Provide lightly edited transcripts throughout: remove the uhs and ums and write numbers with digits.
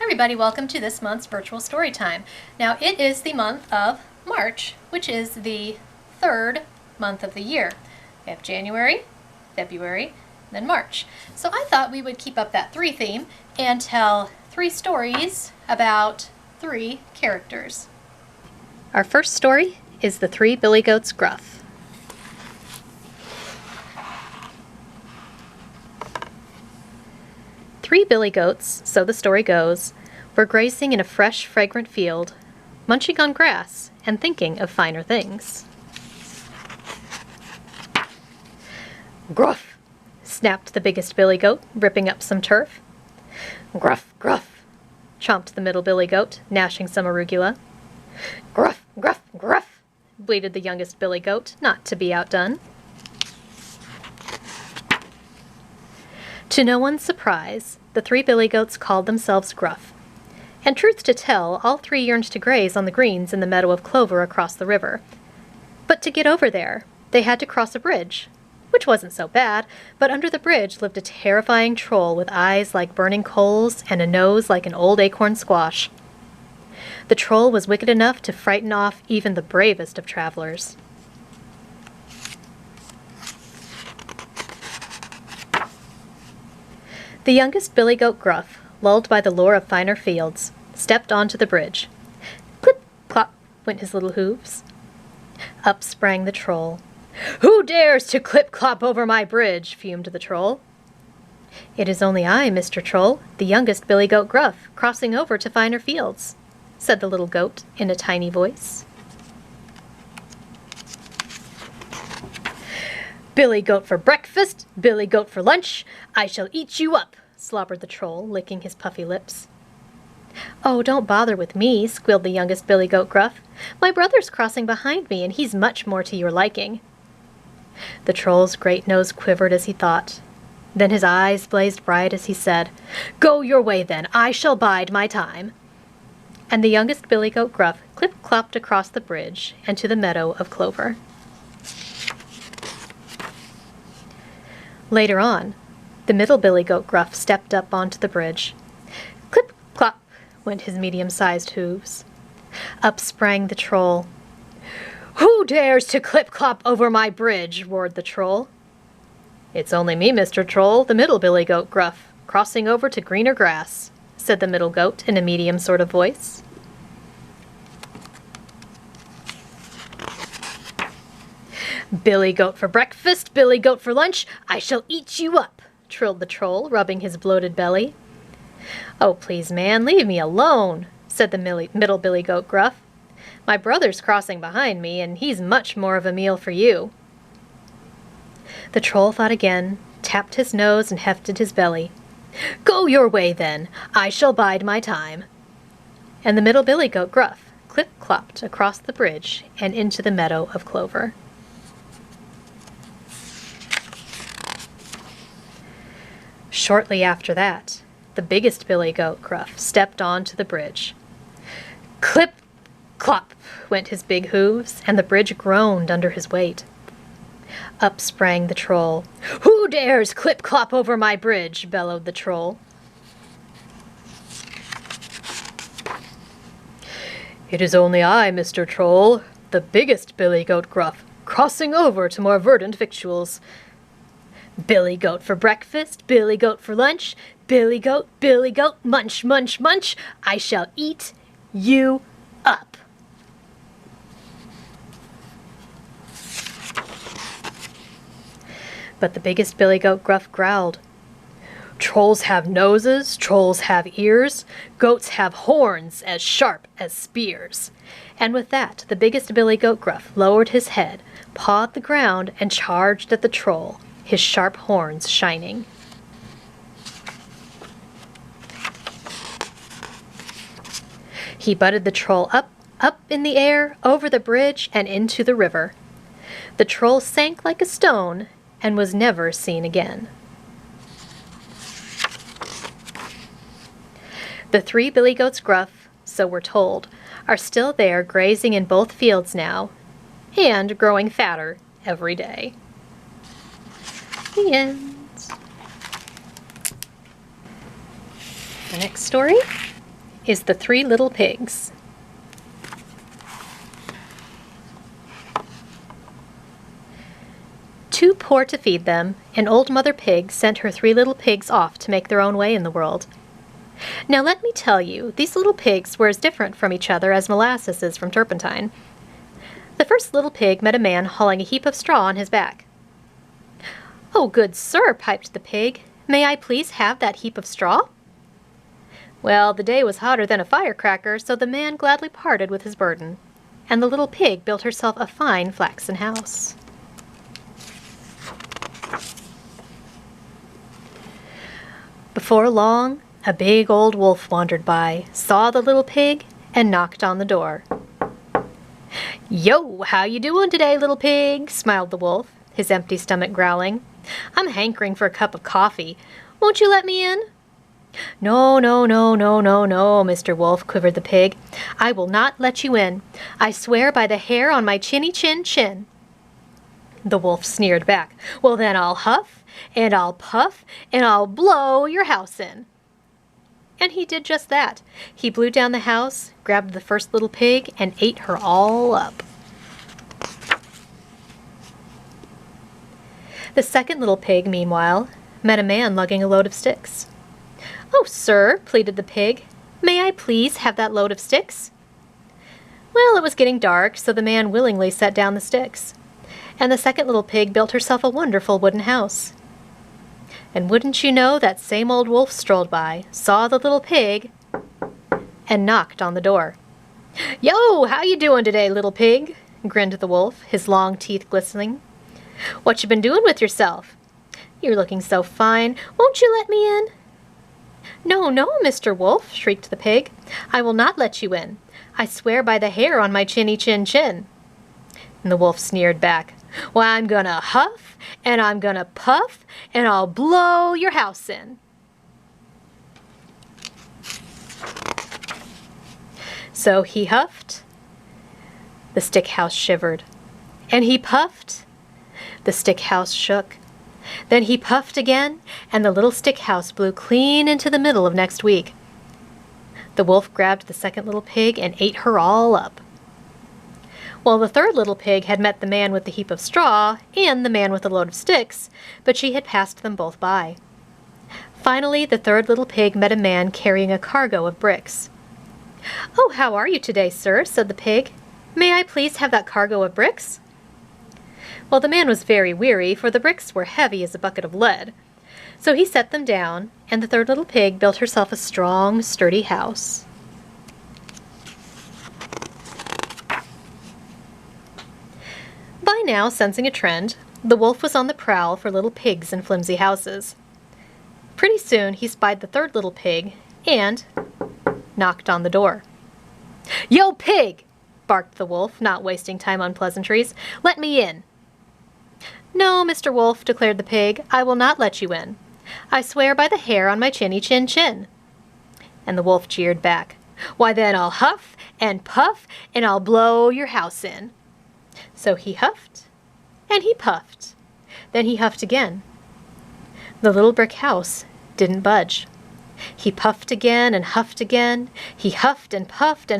Everybody, welcome to this month's virtual story time. Now it is the month of March, which is the third month of the year. We have January, February, then March. So I thought we would keep up that 3 theme and tell 3 stories about 3 characters. Our first story is the Threebilly Goats Gruff. Three billy goats, so the story goes, were grazing in a fresh, fragrant field, munching on grass and thinking of finer things. Gruff! Snapped the biggest billy goat, ripping up some turf. Gruff, gruff! Chomped the middle billy goat, gnashing some arugula. Gruff, gruff, gruff! Bleated the youngest billy goat, not to be outdone. To no one's surprise, the 3 billy goats called themselves Gruff. And truth to tell, all 3 yearned to graze on the greens in the meadow of clover across the river. But to get over there, they had to cross a bridge, which wasn't so bad, but under the bridge lived a terrifying troll with eyes like burning coals and a nose like an old acorn squash. The troll was wicked enough to frighten off even the bravest of travelers. The youngest billy goat Gruff, lulled by the lure of finer fields, stepped onto the bridge. Clip, clop, went his little hooves. Up sprang the troll. "Who dares to clip-clop over my bridge?" fumed the troll. "It is only I, Mr. Troll, the youngest billy goat Gruff, crossing over to finer fields," said the little goat in a tiny voice. "Billy goat for breakfast, billy goat for lunch, I shall eat you up," slobbered the troll, licking his puffy lips. "Oh, don't bother with me," squealed the youngest billy goat Gruff. "My brother's crossing behind me, and he's much more to your liking." The troll's great nose quivered as he thought. Then his eyes blazed bright as he said, "Go your way then, I shall bide my time." And the youngest billy goat Gruff clip-clopped across the bridge and to the meadow of clover. Later on, the middle billy goat Gruff stepped up onto the bridge. Clip-clop went his medium-sized hooves. Up sprang the troll. "Who dares to clip-clop over my bridge?" roared the troll. "It's only me, Mr. Troll, the middle billy goat Gruff, crossing over to greener grass," said the middle goat in a medium sort of voice. "Billy goat for breakfast, billy goat for lunch, I shall eat you up," trilled the troll, rubbing his bloated belly. "Oh, please, man, leave me alone," said the middle billy goat Gruff. "My brother's crossing behind me, and he's much more of a meal for you." The troll thought again, tapped his nose and hefted his belly. "Go your way, then. I shall bide my time." And the middle billy goat Gruff clip-clopped across the bridge and into the meadow of clover. Shortly after that, the biggest billy goat Gruff stepped onto the bridge. Clip-clop went his big hooves, and the bridge groaned under his weight. Up sprang the troll. "Who dares clip-clop over my bridge?" bellowed the troll. "It is only I, Mr. Troll, the biggest billy goat Gruff, crossing over to more verdant victuals. Billy goat for breakfast, billy goat for lunch, billy goat, munch, munch, munch, I shall eat you up." But the biggest billy goat Gruff growled. "Trolls have noses, trolls have ears, goats have horns as sharp as spears." And with that, the biggest billy goat Gruff lowered his head, pawed the ground, and charged at the troll, his sharp horns shining. He butted the troll up in the air, over the bridge, and into the river. The troll sank like a stone and was never seen again. The 3 billy goats Gruff, so we're told, are still there grazing in both fields now, and growing fatter every day. The end. The next story is the Three Little Pigs. Too poor to feed them, an old mother pig sent her 3 little pigs off to make their own way in the world. Now let me tell you, these little pigs were as different from each other as molasses is from turpentine. The first little pig met a man hauling a heap of straw on his back. "Oh, good sir," piped the pig, "may I please have that heap of straw?" Well, the day was hotter than a firecracker, so the man gladly parted with his burden, and the little pig built herself a fine flaxen house. Before long, a big old wolf wandered by, saw the little pig, and knocked on the door. "Yo, how you doing today, little pig?" smiled the wolf, his empty stomach growling. "I'm hankering for a cup of coffee. Won't you let me in?" "No, no, no, no, no, no, Mr. Wolf," quivered the pig. "I will not let you in. I swear by the hair on my chinny chin chin." The wolf sneered back. "Well, then I'll huff, and I'll puff, and I'll blow your house in." And he did just that. He blew down the house, grabbed the first little pig, and ate her all up. The second little pig, meanwhile, met a man lugging a load of sticks. "Oh, sir," pleaded the pig, "may I please have that load of sticks?" Well, it was getting dark, so the man willingly set down the sticks, and the second little pig built herself a wonderful wooden house. And wouldn't you know, that same old wolf strolled by, saw the little pig, and knocked on the door. "Yo, how you doing today, little pig?" grinned the wolf, his long teeth glistening. "What you been doing with yourself? You're looking so fine. Won't you let me in?" "No, no, Mr. Wolf," shrieked the pig. "I will not let you in. I swear by the hair on my chinny chin chin." And the wolf sneered back. "Well, I'm gonna huff, and I'm gonna puff, and I'll blow your house in." So he huffed, the stick house shivered, and he puffed, the stick house shook. Then he puffed again, and the little stick house blew clean into the middle of next week. The wolf grabbed the second little pig and ate her all up. Well, the third little pig had met the man with the heap of straw and the man with the load of sticks, but she had passed them both by. Finally, the third little pig met a man carrying a cargo of bricks. "Oh, how are you today, sir?" said the pig. "May I please have that cargo of bricks?" Well, the man was very weary, for the bricks were heavy as a bucket of lead. So he set them down, and the third little pig built herself a strong, sturdy house. By now, sensing a trend, the wolf was on the prowl for little pigs in flimsy houses. Pretty soon, he spied the third little pig and knocked on the door. "Yo, pig!" barked the wolf, not wasting time on pleasantries. "Let me in." "No, Mr. Wolf," declared the pig, "I will not let you in. I swear by the hair on my chinny chin chin." And the wolf jeered back. "Why, then I'll huff and puff, and I'll blow your house in." So he huffed, and he puffed. Then he huffed again. The little brick house didn't budge. He puffed again and huffed again. He huffed and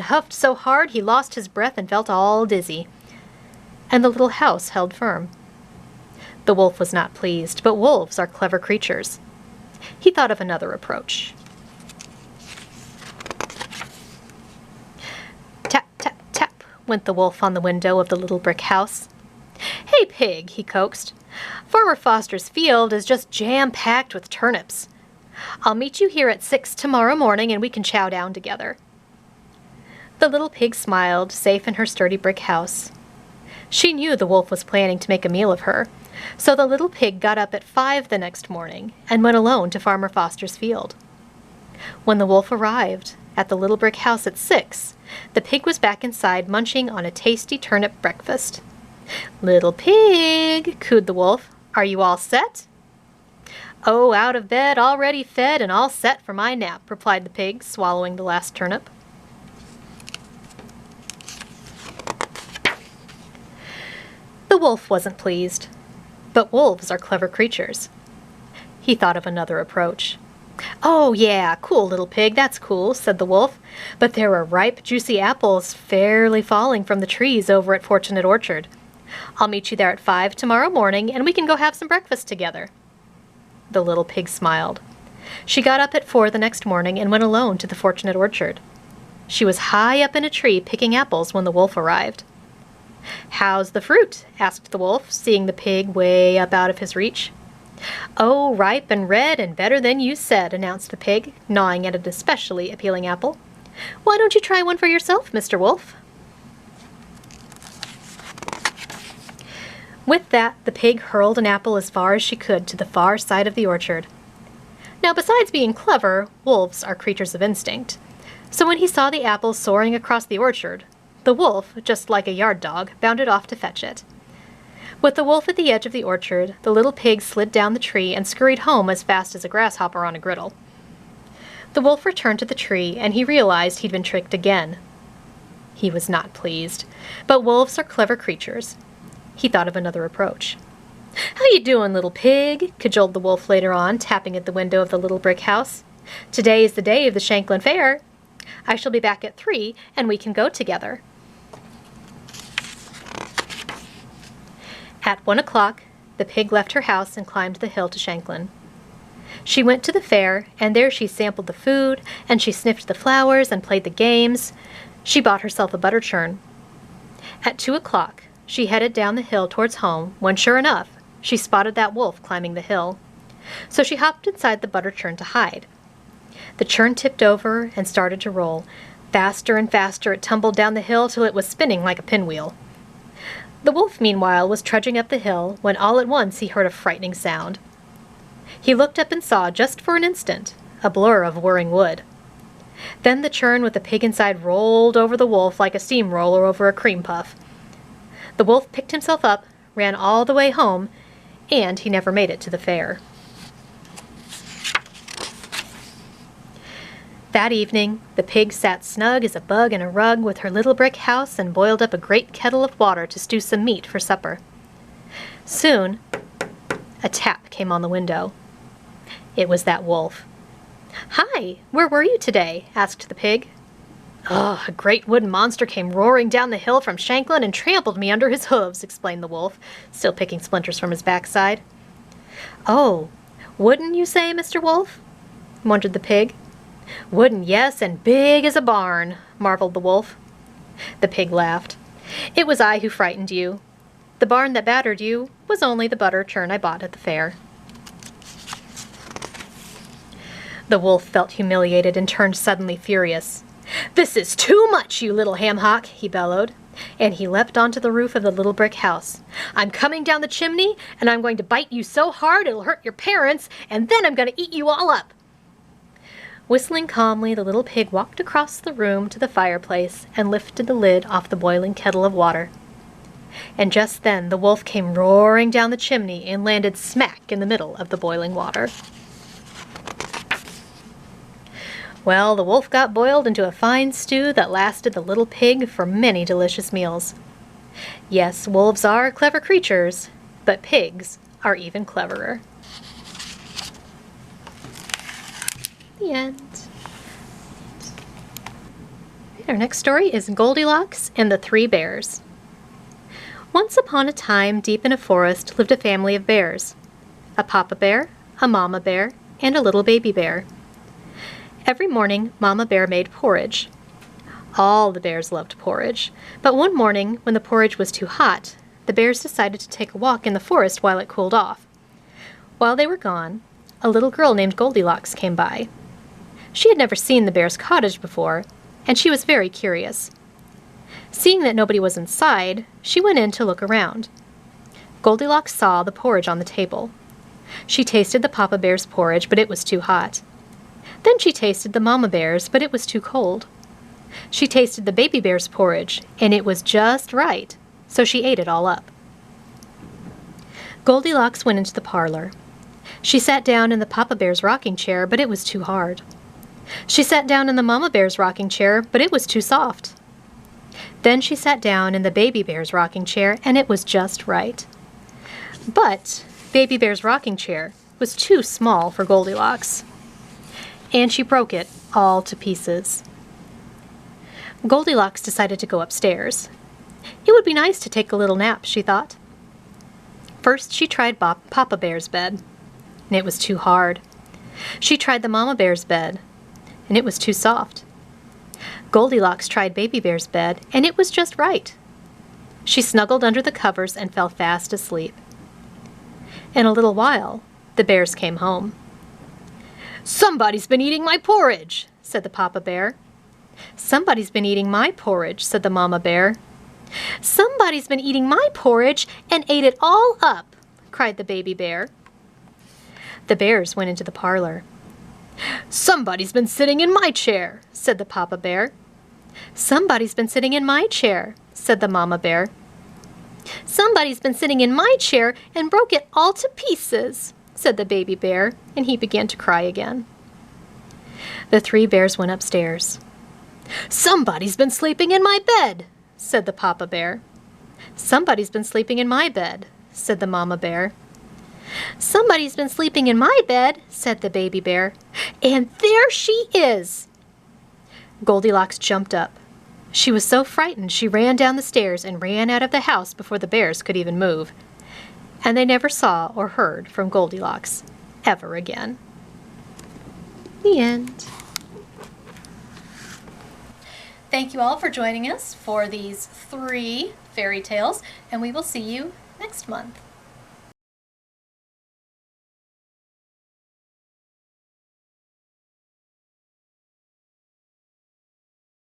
huffed so hard he lost his breath and felt all dizzy. And the little house held firm. The wolf was not pleased, but wolves are clever creatures. He thought of another approach. Tap, tap, tap, went the wolf on the window of the little brick house. "Hey, pig," he coaxed. "Farmer Foster's field is just jam-packed with turnips. I'll meet you here at 6 tomorrow morning and we can chow down together." The little pig smiled, safe in her sturdy brick house. She knew the wolf was planning to make a meal of her, so the little pig got up at 5 the next morning and went alone to Farmer Foster's field. When the wolf arrived at the little brick house at 6, the pig was back inside munching on a tasty turnip breakfast. "Little pig," cooed the wolf, "are you all set?" "Oh, out of bed, already fed, and all set for my nap," replied the pig, swallowing the last turnip. The wolf wasn't pleased, but wolves are clever creatures. He thought of another approach. "Oh, yeah, cool, little pig, that's cool," said the wolf. "But there are ripe, juicy apples fairly falling from the trees over at Fortunate Orchard. I'll meet you there at 5 tomorrow morning, and we can go have some breakfast together." The little pig smiled. She got up at 4 the next morning and went alone to the Fortunate Orchard. She was high up in a tree picking apples when the wolf arrived. "How's the fruit?" asked the wolf, seeing the pig way up out of his reach. "Oh, ripe and red and better than you said," announced the pig, gnawing at an especially appealing apple. "Why don't you try one for yourself, Mr. Wolf?" With that, the pig hurled an apple as far as she could to the far side of the orchard. Now, besides being clever, wolves are creatures of instinct. So when he saw the apple soaring across the orchard, the wolf, just like a yard dog, bounded off to fetch it. With the wolf at the edge of the orchard, the little pig slid down the tree and scurried home as fast as a grasshopper on a griddle. The wolf returned to the tree, and he realized he'd been tricked again. He was not pleased, but wolves are clever creatures. He thought of another approach. "How you doing, little pig?" cajoled the wolf later on, tapping at the window of the little brick house. "Today is the day of the Shanklin Fair. I shall be back at 3, and we can go together." At 1 o'clock, the pig left her house and climbed the hill to Shanklin. She went to the fair, and there she sampled the food, and she sniffed the flowers and played the games. She bought herself a butter churn. At 2 o'clock, she headed down the hill towards home when, sure enough, she spotted that wolf climbing the hill. So she hopped inside the butter churn to hide. The churn tipped over and started to roll. Faster and faster it tumbled down the hill till it was spinning like a pinwheel. The wolf, meanwhile, was trudging up the hill when all at once he heard a frightening sound. He looked up and saw, just for an instant, a blur of whirring wood. Then the churn with the pig inside rolled over the wolf like a steamroller over a cream puff. The wolf picked himself up, ran all the way home, and he never made it to the fair. That evening, the pig sat snug as a bug in a rug with her little brick house and boiled up a great kettle of water to stew some meat for supper. Soon, a tap came on the window. It was that wolf. "Hi, where were you today?" asked the pig. "Oh, a great wooden monster came roaring down the hill from Shanklin and trampled me under his hooves," explained the wolf, still picking splinters from his backside. "Oh, wooden, you say, Mr. Wolf?" wondered the pig. "Wooden, yes, and big as a barn," marveled the wolf. The pig laughed. "It was I who frightened you. The barn that battered you was only the butter churn I bought at the fair." The wolf felt humiliated and turned suddenly furious. "This is too much, you little ham hock," he bellowed, and he leapt onto the roof of the little brick house. "I'm coming down the chimney, and I'm going to bite you so hard it'll hurt your parents, and then I'm going to eat you all up." Whistling calmly, the little pig walked across the room to the fireplace and lifted the lid off the boiling kettle of water. And just then the wolf came roaring down the chimney and landed smack in the middle of the boiling water. Well, the wolf got boiled into a fine stew that lasted the little pig for many delicious meals. Yes, wolves are clever creatures, but pigs are even cleverer. The end. Our next story is Goldilocks and the Three Bears. Once upon a time, deep in a forest, lived a family of bears. A papa bear, a mama bear, and a little baby bear. Every morning, Mama Bear made porridge. All the bears loved porridge, but one morning, when the porridge was too hot, the bears decided to take a walk in the forest while it cooled off. While they were gone, a little girl named Goldilocks came by. She had never seen the bear's cottage before, and she was very curious. Seeing that nobody was inside, she went in to look around. Goldilocks saw the porridge on the table. She tasted the papa bear's porridge, but it was too hot. Then she tasted the mama bear's, but it was too cold. She tasted the baby bear's porridge, and it was just right, so she ate it all up. Goldilocks went into the parlor. She sat down in the papa bear's rocking chair, but it was too hard. She sat down in the mama bear's rocking chair, but it was too soft. Then she sat down in the baby bear's rocking chair, and it was just right. But baby bear's rocking chair was too small for Goldilocks. and she broke it all to pieces. Goldilocks decided to go upstairs. It would be nice to take a little nap, she thought. First, she tried Papa Bear's bed, and it was too hard. She tried the Mama Bear's bed, and it was too soft. Goldilocks tried Baby Bear's bed, and it was just right. She snuggled under the covers and fell fast asleep. In a little while, the bears came home. "Somebody's been eating my porridge," said the Papa Bear. "Somebody's been eating my porridge," said the Mama Bear. "Somebody's been eating my porridge and ate it all up," cried the Baby Bear. The bears went into the parlor. "Somebody's been sitting in my chair," said the Papa Bear. "Somebody's been sitting in my chair," said the Mama Bear. "Somebody's been sitting in my chair and broke it all to pieces," said the Baby Bear, and he began to cry again. The three bears went upstairs. "Somebody's been sleeping in my bed," said the Papa Bear. "Somebody's been sleeping in my bed," said the Mama Bear. "Somebody's been sleeping in my bed," said the Baby Bear. "And there she is!" Goldilocks jumped up. She was so frightened she ran down the stairs and ran out of the house before the bears could even move. And they never saw or heard from Goldilocks ever again. The end. Thank you all for joining us for these 3 fairy tales, and we will see you next month.